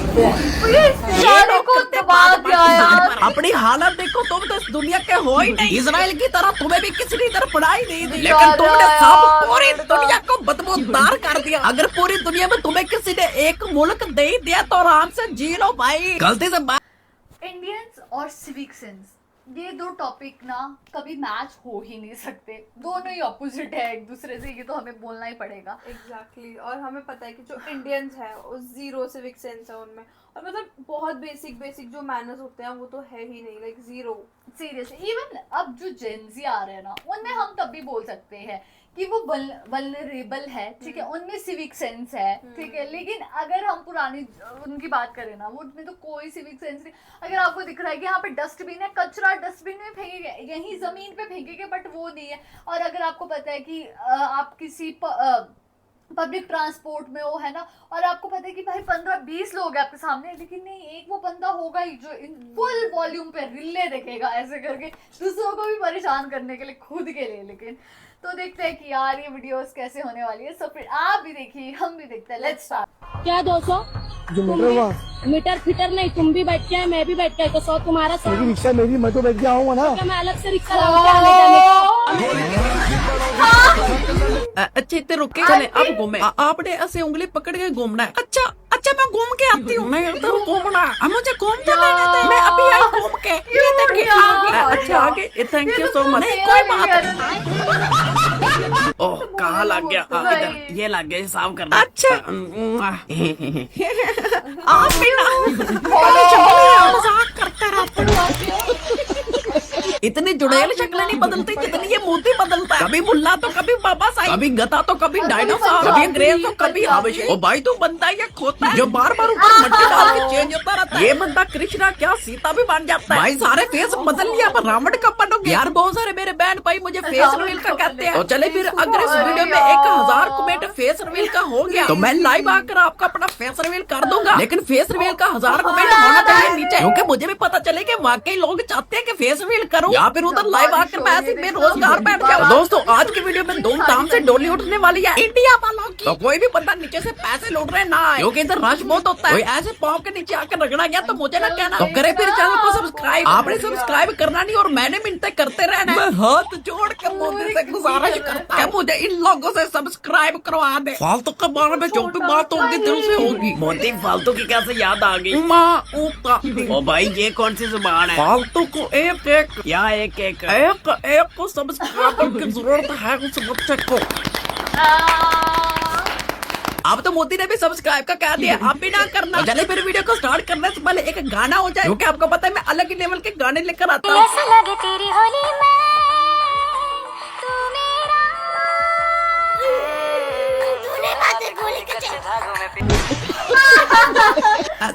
को दबा दिया यार। अपनी हालत देखो, तुम तो इस दुनिया के हो ही नहीं। इसराइल की तरह तुम्हें भी किसी ने इधर पढ़ाई नहीं दी, लेकिन तुमने सब पूरी दुनिया को बदबूदार कर दिया। अगर पूरी दुनिया में तुम्हें किसी ने एक मुल्क दे ही दिया तो आराम से जी लो भाई। गलती से इंडियंस और सिविक सेंस, ये दो टॉपिक ना कभी मैच हो ही नहीं सकते। दोनों ही ऑपोजिट है एक दूसरे से, ये तो हमें बोलना ही पड़ेगा। एग्जैक्टली और हमें पता है कि जो इंडियंस है वो जीरो सिविक सेंस है उनमें, और मतलब बहुत बेसिक जो मैनर्स होते हैं वो तो है ही नहीं, लाइक जीरो। सीरियसली इवन अब जो जेनजी आ रहे हैं ना, उनमें हम तब भी बोल सकते हैं कि वो वल्नरेबल है, ठीक है, उनमें सिविक सेंस है, ठीक है। लेकिन अगर हम पुरानी उनकी बात करें ना, वो उनमें तो कोई सिविक सेंस नहीं। अगर आपको दिख रहा है कि यहाँ पे डस्टबिन है, कचरा डस्टबिन में फेंकेंगे, यहीं जमीन पे फेंकेंगे, बट वो नहीं है। और अगर आपको पता है कि आप किसी पब्लिक ट्रांसपोर्ट में हो, है ना, और आपको पता है कि भाई 15-20 लोग हैं आपके सामने, लेकिन नहीं, एक वो बंदा होगा ही जो इन फुल वॉल्यूम पे रिले देखेगा ऐसे करके, दूसरों को भी परेशान करने के लिए, खुद के लिए। लेकिन तो देखते हैं कि यार ये वीडियोस कैसे होने वाली है। सो फिर आप भी देखिए, हम भी देखते हैं। Let's start. क्या 200 मीटर फिटर नहीं, तुम भी बैठ के है, मैं भी बैठ के है, तो 100 तुम्हारा 100 रिक्शा मेरी, मैं तो बैठ के आऊंगा ना। मैं अलग से रिक्शा लगा के आने जाने का। अच्छा इतने रुके चले, अब घूमे। आपने ऐसे उंगली पकड़ के घूमना है। अच्छा मैं घूम के आती हूँ। मैं तो घूमना, मुझे घूमते लेने दे, मैं अभी आई घूम के। ये देखिए आगे, अच्छा आगे, थैंक यू सो मच। कोई बात नहीं। ओह कहाँ लग गया? इधर ये लग गया, साफ करना। अच्छा आप भी ना मजाक करते रहते। इतनी जुड़ेल शक्लें नहीं बदलती जितनी ये मोती बदलता है। कभी मुल्ला तो कभी बाबा साहब, कभी गधा तो कभी डायनासोर, कभी अंग्रेज तो कभी हबशी। ओ भाई तू बनता है या खोता है जो बार बार ऊपर मट्टी डाल के चेंज होता रहता है। ये बंदा कृष्णा क्या सीता भी बन जाता है। भाई सारे फेस बदल लिया, पर रावण कब बनोगे यार? बहुत सारे मेरे बहन भाई मुझे फेस रिवील का कहते हैं। तो चले फिर, अगर इस वीडियो में 1000 कमेंट फेस रिवील का हो गया तो मैं लाइव आकर आपका अपना फेस रिवील कर दूंगा। लेकिन फेस रिवील का 1000 कमेंट होना चाहिए नीचे, क्योंकि मुझे भी पता चले कि वाकई लोग चाहते हैं कि फेस रिवील करूं, या फिर उधर लाइव आकर मैं ऐसे बेरोजगार बैठ जाऊं। दोस्तों आज की वीडियो में धूमधाम से डोली उठने वाली है इंडिया वालों की। तो कोई भी बंदा नीचे से पैसे लूट रहे ना, क्योंकि इधर रश बहुत होता है। कोई ऐसे पाँव के नीचे आकर रगड़ा गया तो मुझे ना कहना। तो करे फिर चैनल को सब्सक्राइब। आपने सब्सक्राइब करना नहीं और मैंने मिनटें करते रहना। मैं हाथ जोड़ के मोदी से गुजारिश करता है मुझे इन लोगों से सब्सक्राइब करवा दे। फालतू के बारे में जो भी बात होगी दिल से होगी। मोदी फालतू की कैसे याद आ गई? ओ भाई ये कौन सी जुबान है? फालतू को एक एक या एक को सब्सक्राइबर की जरूरत है उस बच्चे को। अब तो मोदी ने भी सब्सक्राइब का कह दिया, आप भी ना करना। चले फिर वीडियो को स्टार्ट करने से पहले एक गाना हो जाए, क्योंकि आपको पता है मैं अलग ही लेवल के गाने लेकर आता हूँ।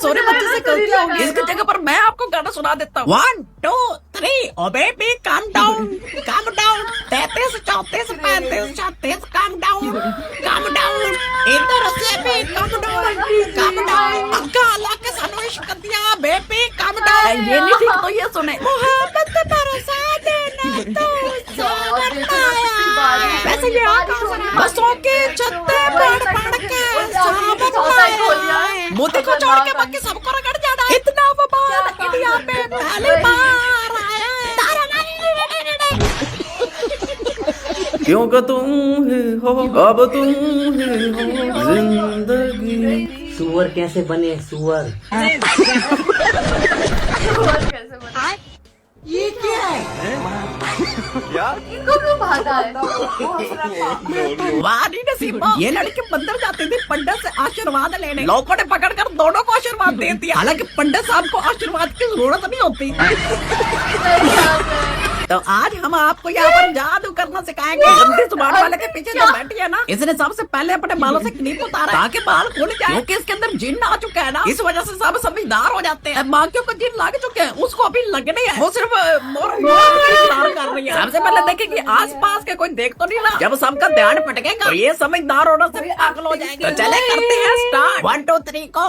सॉरी बच्चे से गलती हो गई, इसकी जगह पर मैं आपको गाना सुना देता हूँ। 1 2 3 ओ baby calm down 33 34 35 36 calm down इधर से भी काम डाउन अक्का अल्लाह के सामने इश्क दिया बेबी काम डाउन। ये नहीं ठीक तो ये सुने, मोहब्बत भरोसा देना तो वैसे ये बसों के छत्ते पढ़ के मोदी को छोड़ के बाकी सबको रगड़ जाना। इतना बवाल इंडिया में पहली बार आया। क्योंकि तुम ही हो, अब तुम ही हो जिंदगी। सुअर कैसे बने सुअर? ये क्या है? इनको क्यों भागा है? वाह नहीं नसीबा, ये लड़के मंदिर जाते थे पंडित से आशीर्वाद लेने, लोगों ने पकड़कर दोनों को आशीर्वाद दे दिया। हालांकि पंडित साहब को आशीर्वाद की जरूरत नहीं होती। तो आज हम आपको यहाँ पर जादू करना सिखाएंगे। गंदी जुबान वाले के पीछे जो बैठी है ना, इसने सबसे पहले अपने बालों से क्लिप उतारा ताकि बाल खुल जाए, क्योंकि इसके अंदर जिन आ चुका है ना, इस वजह से सब समझदार हो जाते हैं। बाकियों को जिन लग चुके हैं उसको अभी लगने है, वो सिर्फ इंतजार कर रही है। सबसे पहले देखे कि आसपास के कोई देख तो नहीं ना। जब सबका ध्यान भटकेगा तो ये समझदार होना से भी पागल हो जाएंगे। तो चले करते हैं स्टार्ट। 1 2 3 को।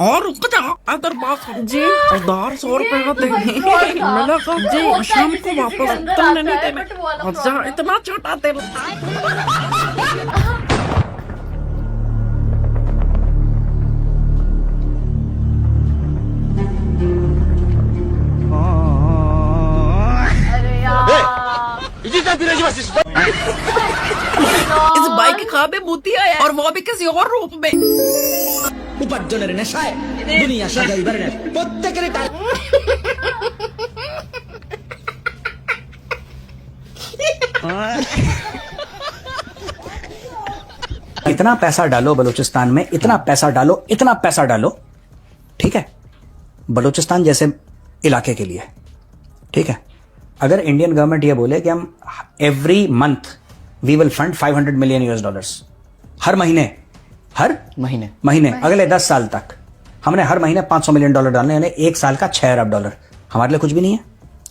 और रुक जा, अगर बात जी 1000 रुपए देंगे मैंने कहा जी शाम को वापस तुमने नहीं देने। अच्छा इतना छोटा तेल ख्वाब में मोती आया और वो भी किसी और रूप में। উপার্জনের নেশায় দুনিয়া সাজাই বেড়ে প্রত্যেকের इतना पैसा डालो बलूचिस्तान में, इतना पैसा डालो, इतना पैसा डालो, ठीक है, बलूचिस्तान जैसे इलाके के लिए, ठीक है। अगर इंडियन गवर्नमेंट ये बोले कि हम every month we will fund $500 million हर महीने अगले 10 साल तक, हमने हर महीने $500 मिलियन डालने, यानी एक साल का $6 अरब। हमारे लिए कुछ भी नहीं है,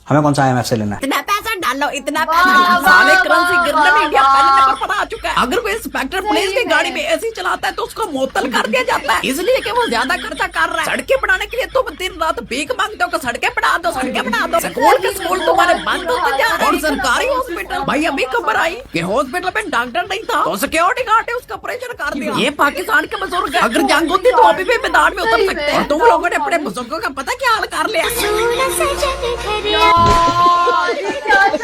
हमें कौन सा IMF से लेना है। इतना पैसा डालो, इतना पैसा डालो, साले करेंसी गिरने में इंडिया पहले नंबर पर आ चुका है। अगर वो इंस्पेक्टर पुलिस की गाड़ी में ऐसे ही चलाता है तो उसको मुअत्तल कर दिया जाता है, इसलिए कि वो ज्यादा खर्चा कर रहा है। सड़कें बनाने के लिए तुम दिन रात भीख मांगते हो कि सड़कें बना दो, सड़कें बना दो। स्कूल के स्कूल तुम्हारे बंद होते जा रहे हैं। और सरकारी हॉस्पिटल, भाई अभी खबर आई कि हॉस्पिटल में डॉक्टर नहीं था तो सिक्योरिटी गार्ड है उसका ऑपरेशन कर दिया। ये पाकिस्तान के बुजुर्ग है, अगर जंग होती तो अभी भी मैदान में उतर सकते हैं। और तुम लोगों ने अपने बुजुर्गों का पता क्या हाल कर लिया।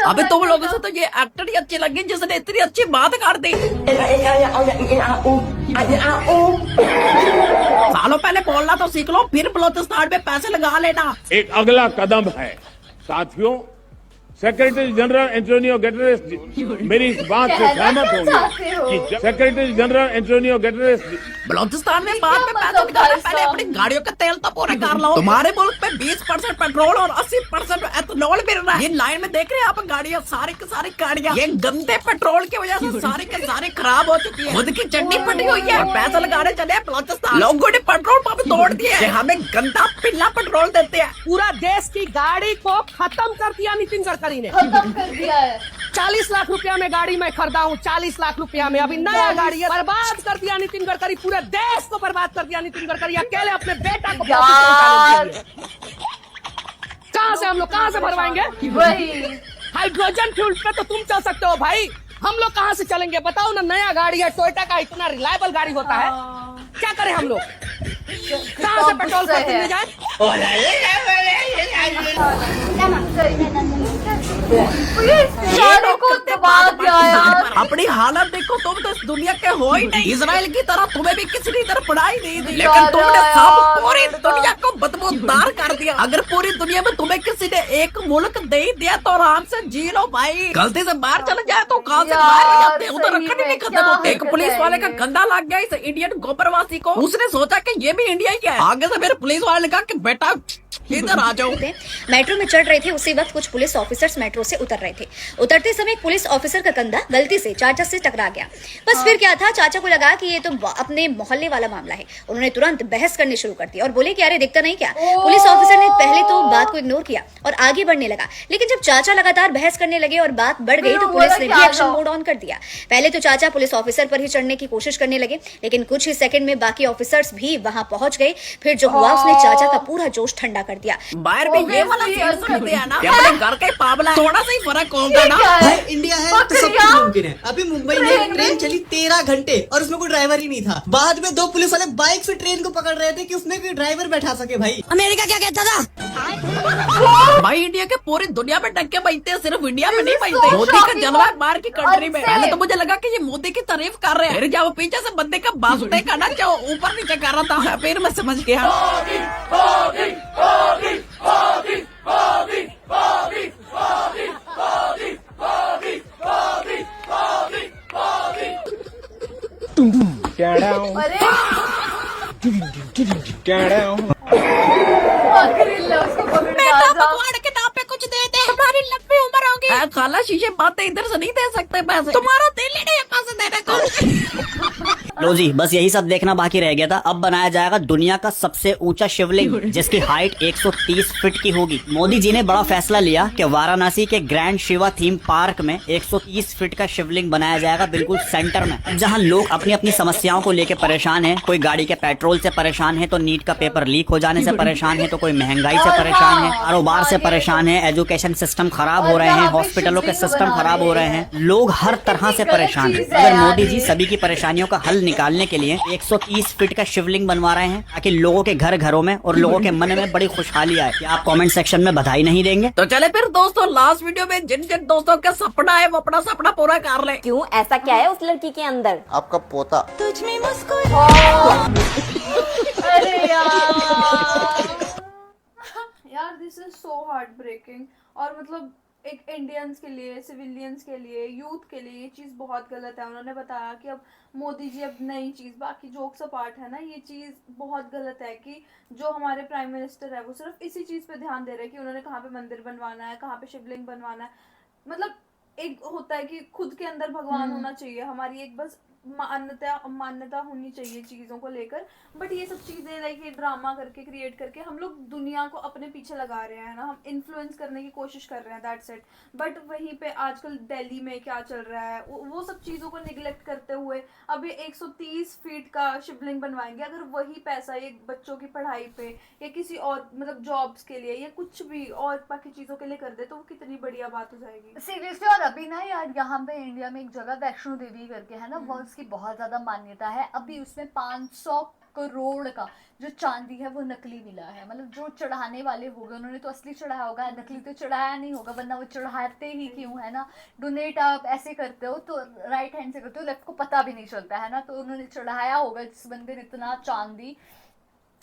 अबे तुम लोगों से तो ये एक्टर ही अच्छे लगे जिसने इतनी अच्छी बात कर दी। सालों पहले बोलना तो सीख लो, फिर बलूचिस्तान में पैसे लगा लेना। एक अगला कदम है साथियों, सेक्रेटरी जनरल एंटोनियो गुटेरेस मेरी इस बात से सहमत होंगे कि secretary general Antonio Guterres Balochistan में बाद में पैसे निकालने पहले अपनी गाड़ियों का तेल तो पूरा कर लो। तुम्हारे मुल्क में 20% पेट्रोल और 80% एथेनॉल मिल रहा है। ये लाइन में देख रहे हैं आप गाड़ियाँ, सारी की सारी गाड़ियाँ ये गंदे पेट्रोल की वजह से सारी के सारी खराब हो चुकी है। खुद की चटनी फटी हुई है और पैसा लगाने चले बलूचिस्तान। लोगों ने पेट्रोल पंप तोड़ दिए, हमें गंदा पिल्ला पेट्रोल देते हैं। पूरा देश की गाड़ी को खत्म कर दिया नितिन गडकरी ने। खत्म कर दिया है। 40 लाख रुपया में गाड़ी में खरीदा हूँ, 40 लाख रुपया में। अभी नया गाड़ी है, बर्बाद कर दिया नितिन गडकरी, पूरे देश को बर्बाद कर दिया नितिन गडकरी, अकेले अपने बेटा को कहाँ से हम लोग कहाँ से भरवाएंगे। वही हाइड्रोजन फ्यूल पे तो तुम चल सकते हो भाई, हम लोग कहाँ से चलेंगे बताओ ना। नया गाड़ी है, टोयोटा का इतना रिलायबल गाड़ी होता है, क्या करें हम लोग, कहाँ से पेट्रोल खरीदने जाए। अपनी हालत देखो, तुम तो इस दुनिया के हो ही नहीं। इजराइल की तरह तुम्हें भी किसी ने इधर पढ़ाई नहीं दी, लेकिन तुमने सब पूरी दुनिया को बदबूदार कर दिया। अगर पूरी दुनिया में तुम्हें किसी ने एक मुल्क दे ही दिया तो आराम से जी लो भाई। गलती से बाहर चले जाए तो कहाँ से बाहर हो जाते हैं, उधर रखने नहीं खत्म होते। एक पुलिस वाले का गंदा लग गया इस इंडियन गोबरवासी को, उसने सोचा कि ये भी इंडिया ही है। आगे से मेरे पुलिस वाले ने कहा कि बेटा इधर आ जाओ। मेट्रो में चढ़ रहे थे, उसी वक्त कुछ पुलिस ऑफिसर्स मेट्रो से उतर रहे थे। उतरते समय एक पुलिस ऑफिसर का कंधा गलती से चाचा से टकरा गया। बस फिर क्या था, चाचा को लगा कि ये तो अपने मोहल्ले वाला मामला है। उन्होंने तुरंत बहस करनी शुरू कर दी और बोले कि अरे दिखता नहीं क्या। पुलिस ऑफिसर ने पहले तो बात को इग्नोर किया और आगे बढ़ने लगा, लेकिन जब चाचा लगातार बहस करने लगे और बात बढ़ गई तो पुलिस ने भी एक्शन मोड ऑन कर दिया। पहले तो चाचा पुलिस ऑफिसर पर ही चढ़ने की कोशिश करने लगे, लेकिन कुछ ही सेकंड में बाकी ऑफिसर्स भी वहां पहुंच गए। फिर जो हुआ, उसने चाचा का पूरा जोश ठंडा कर दिया। बाहर भी ये वाला सीन समझ दिया ना, अपने घर के पावला थोड़ा सा ही फर्क होगा ना। इंडिया है तो सब कुछ मुमकिन है। अभी मुंबई में एक ट्रेन चली 13 घंटे और उसमें कोई ड्राइवर ही नहीं था। बाद में 2 पुलिस वाले बाइक से ट्रेन को पकड़ रहे थे कि उसमें कोई ड्राइवर बैठा सके। भाई अमेरिका क्या कहता था भाई, इंडिया के पूरी दुनिया में डंके बजते हैं, सिर्फ इंडिया में नहीं बजते। मोदी का जलवा है बाहर की कंट्री में। पहले तो मुझे लगा कि ये मोदी की तारीफ कर रहे हैं, फिर जब पीछे से बंदे का बासुटे का ना जो ऊपर नीचे कर रहा था, फिर मैं समझ गया। के नाम पे कुछ दे दे, हमारी लंबी उम्र होगी। खाला शीशे बातें इधर से नहीं दे सकते पैसे, तुम्हारा दिल ही नहीं है पैसे देने को। लो जी, बस यही सब देखना बाकी रह गया था। अब बनाया जाएगा दुनिया का सबसे ऊंचा शिवलिंग, जिसकी हाइट 130 फीट की होगी। मोदी जी ने बड़ा फैसला लिया कि वाराणसी के ग्रैंड शिवा थीम पार्क में 130 फीट का शिवलिंग बनाया जाएगा, बिल्कुल सेंटर में, जहां लोग अपनी अपनी समस्याओं को लेकर परेशान है। कोई गाड़ी के पेट्रोल से परेशान है, तो नीट का पेपर लीक हो जाने से परेशान है, तो कोई महंगाई से परेशान है, कारोबार से परेशान है, एजुकेशन सिस्टम खराब हो रहे हैं, हॉस्पिटलों के सिस्टम खराब हो रहे हैं, लोग हर तरह से परेशान है। अगर मोदी जी सभी की परेशानियों का हल निकालने के लिए 130 फीट का शिवलिंग बनवा रहे हैं ताकि लोगों के घरों में और लोगों के मन में बड़ी खुशहाली आए। क्या आप कमेंट सेक्शन में बधाई नहीं देंगे? तो चले फिर दोस्तों, लास्ट वीडियो में जिन जिन दोस्तों का सपना है वो अपना सपना पूरा कर ले। क्यों, ऐसा क्या है उस लड़की के अंदर? आपका पोता। अरे यार यार this is so heartbreaking. और मतलब एक इंडियंस के लिए, सिविलियंस के लिए, यूथ के लिए ये चीज़ बहुत गलत है। उन्होंने बताया कि अब मोदी जी अब नई चीज़, बाकी जोक्स अपार्ट है ना, ये चीज़ बहुत गलत है कि जो हमारे प्राइम मिनिस्टर है वो सिर्फ इसी चीज़ पे ध्यान दे रहे हैं कि उन्होंने कहाँ पे मंदिर बनवाना है, कहाँ पे शिवलिंग बनवाना है। मतलब एक होता है कि खुद के अंदर भगवान होना चाहिए, हमारी एक बस मान्यता होनी चाहिए चीज़ों को लेकर। बट ये सब चीज़ें लाइक ये ड्रामा करके, क्रिएट करके हम लोग दुनिया को अपने पीछे लगा रहे हैं ना, हम इन्फ्लुएंस करने की कोशिश कर रहे हैं, दैट्स इट। बट वहीं पे आजकल दिल्ली में क्या चल रहा है, वो सब चीज़ों को निगलेक्ट करते हुए अभी 130 फीट का शिवलिंग बनवाएंगे। अगर वही पैसा ये बच्चों की पढ़ाई पे या किसी और मतलब जॉब्स के लिए या कुछ भी और बाकी चीज़ों के लिए कर दे तो वो कितनी बढ़िया बात हो जाएगी सीरियसली। और अभी ना यार यहाँ पे इंडिया में एक जगह वैष्णो देवी करके है ना, वो उसकी बहुत ज्यादा मान्यता है। अभी उसमें 500 करोड़ का जो चांदी है वो नकली मिला है। मतलब जो चढ़ाने वाले हो गए उन्होंने तो असली चढ़ाया होगा, नकली तो चढ़ाया नहीं होगा, वरना वो चढ़ाते ही क्यों, है ना। डोनेट आप ऐसे करते हो तो राइट हैंड से करते हो, लेफ्ट को पता भी नहीं चलता है ना। तो उन्होंने चढ़ाया होगा जिस बंदे ने इतना चांदी,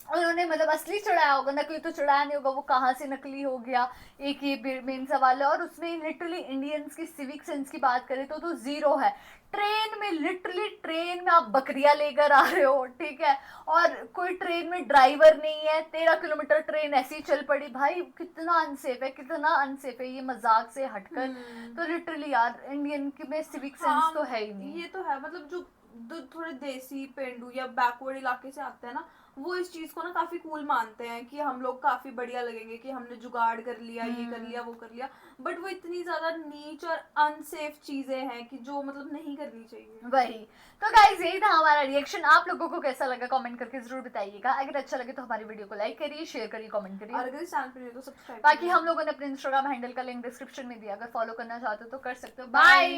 उन्होंने मतलब असली चढ़ाया होगा, नकली तो चढ़ाया नहीं होगा। वो कहाँ से नकली हो गया, एक ये मेन सवाल है। और उसमें लिटरली इंडियंस की सिविक सेंस की बात करें तो जीरो है। ट्रेन में, लिटरली ट्रेन में आप बकरियां लेकर आ रहे हो, ठीक है, और कोई ट्रेन में ड्राइवर नहीं है, 13 किलोमीटर ट्रेन ऐसी ही चल पड़ी। भाई कितना अनसेफ है, कितना अनसेफ है ये मजाक से हटकर। तो लिटरली यार इंडियन में सिविक सेंस तो है ही नहीं। ये तो है। मतलब जो थोड़े देसी पेंडू या बैकवर्ड इलाके से आते हैं ना, वो इस चीज को ना काफी कूल मानते हैं कि हम लोग काफी बढ़िया लगेंगे कि हमने जुगाड़ कर लिया, ये कर लिया, वो कर लिया। बट वो इतनी ज्यादा नीच और अनसेफ चीजें हैं कि जो मतलब नहीं करनी चाहिए। वही तो गाइज, यही था हमारा रिएक्शन। आप लोगों को कैसा लगा कमेंट करके जरूर बताइएगा। अगर अच्छा लगे तो हमारी वीडियो को लाइक करिए, शेयर करिए, कमेंट करिए। और अगर इस चैनल पे नहीं हो तो सब्सक्राइब। बाकी हम लोगों ने अपने इंस्टाग्राम हैंडल का लिंक डिस्क्रिप्शन में दिया, अगर फॉलो करना चाहते हो तो कर सकते हो। बाय।